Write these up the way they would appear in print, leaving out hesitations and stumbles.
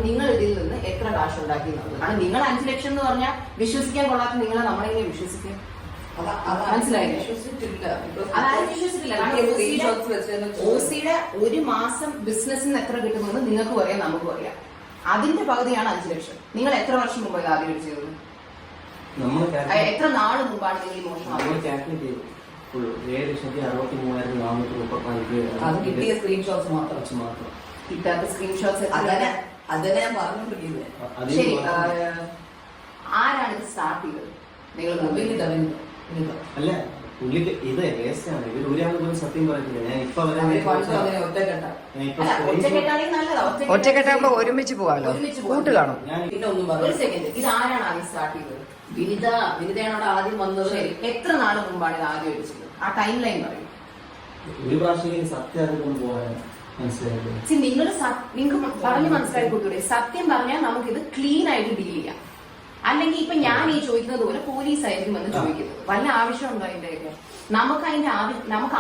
നിങ്ങൾ ഇതിൽ നിന്ന് എത്ര കാശ് ഉണ്ടാക്കി എന്നുള്ളത്. കാരണം നിങ്ങൾ 5 ലക്ഷം എന്ന് പറഞ്ഞാൽ വിശ്വസിക്കാൻ കൊള്ളാത്ത നിങ്ങളെ നമ്മളെങ്ങനെ വിശ്വസിക്കും? മനസ്സിലായില്ലേ? അതായത് വിശ്വസിച്ചിട്ടില്ല. കാരണം ഓസിയുടെ ഒരു മാസം ബിസിനസ്സിന് എത്ര കിട്ടുമെന്ന് നിങ്ങൾക്കും അറിയാം, നമുക്കും അറിയാം. അതിന്റെ പകുതിയാണ് 5 ലക്ഷം. നിങ്ങൾ എത്ര വർഷം മുമ്പ് ആദ്യം ചെയ്തത്? എത്ര നാള് മുമ്പാണ് നിങ്ങൾ ഈ മോഷണം? 7,63,434 അത് കിട്ടിയ സ്ക്രീൻഷോട്ട്സ് മാത്രം. കിട്ടാത്ത സ്ക്രീൻഷോട്ട്സ് അതിനെ ഞാൻ പറഞ്ഞോണ്ടിരിക്കുന്നത്. ശരി, ആരാണ് ഇത് സ്റ്റാർട്ട് ചെയ്തത്? നിങ്ങൾ അല്ല, പുള്ളിക്ക് ഇത് വേസ്റ്റാണ്. ഇവർ ഒരാൾ പോലും സത്യം പറയത്തില്ല. ഞാൻ ഇപ്പൊ ഒറ്റക്കെട്ടാകുമ്പോ ഒരുമിച്ച് പോവാലോ, കൂട്ട് കാണും. പിന്നെ ഒന്നും ഒരു സെക്കൻഡ്, ഇത് ആരാണ് ആദ്യം സ്റ്റാർട്ട് ചെയ്തത്? വിനിതയാണ് അവിടെ ആദ്യം വന്നത്. എത്ര നാള് മുമ്പാണ് ഇത് ആദ്യം വെച്ചത്? ആ ടൈം ലൈൻ പറയും. ഒരു പ്രാവശ്യം സത്യം അറിഞ്ഞു പോകാൻ മനസ്സിലായില്ലേ? നിങ്ങൾക്ക് പറഞ്ഞു മനസ്സിലാക്കി കൊടുത്തൂടെ? സത്യം പറഞ്ഞാൽ നമുക്കിത് ക്ലീൻ ആയിട്ട് ഡീൽ ചെയ്യാം. അല്ലെങ്കിൽ ഇപ്പൊ ഞാൻ ഈ ചോദിക്കുന്നത് പോലെ പോലീസ് ആയിരിക്കും എന്ന് ചോദിക്കുന്നത്. വല്ല ആവശ്യമുണ്ടോ അതിന്റെയൊക്കെ? നമുക്ക്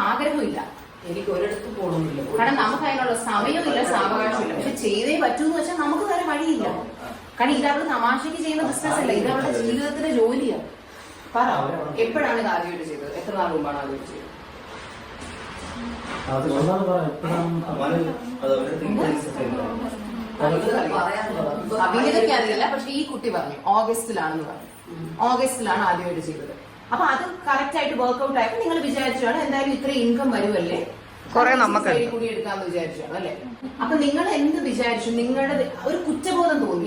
ആഗ്രഹമില്ല, എനിക്ക് ഒരിടത്ത് പോകണമെന്നില്ല. കാരണം നമുക്ക് അതിനുള്ള സമയമില്ല, സാവകാശമില്ല. പക്ഷെ ചെയ്തേ പറ്റൂന്ന് വെച്ചാൽ നമുക്ക് വേറെ വഴിയില്ല. കാരണം ഇത് അവരുടെ തമാശക്ക് ചെയ്യുന്ന ബിസിനസ് അല്ല, ഇത് അവരുടെ ജീവിതത്തിന്റെ ജോലിയാണ്. പറ, എപ്പോഴാണ് ഇത് ആദ്യമായിട്ട് ചെയ്തത്? എത്ര നാൾ മുമ്പാണ് ആദ്യമായിട്ട് ചെയ്തത്? അഭിനേതയ്ക്ക് അറിയില്ല, പക്ഷെ ഈ കുട്ടി പറഞ്ഞു ഓഗസ്റ്റിലാണെന്ന് പറഞ്ഞു. ഓഗസ്റ്റിലാണ് ആദ്യമായിട്ട് ചെയ്തത്. അപ്പൊ അത് കറക്റ്റ് ആയിട്ട് വർക്ക്ഔട്ട് ആയപ്പോ നിങ്ങൾ വിചാരിച്ചാണ് എന്തായാലും ഇത്ര ഇൻകം വരുമല്ലേ, കുറെ നമുക്ക് കൂടി എടുക്കാന്ന് വിചാരിച്ചാണ് അല്ലെ? അപ്പൊ നിങ്ങൾ എന്ത് വിചാരിച്ചു? നിങ്ങളുടെ ഒരു കുറ്റബോധം തോന്നി?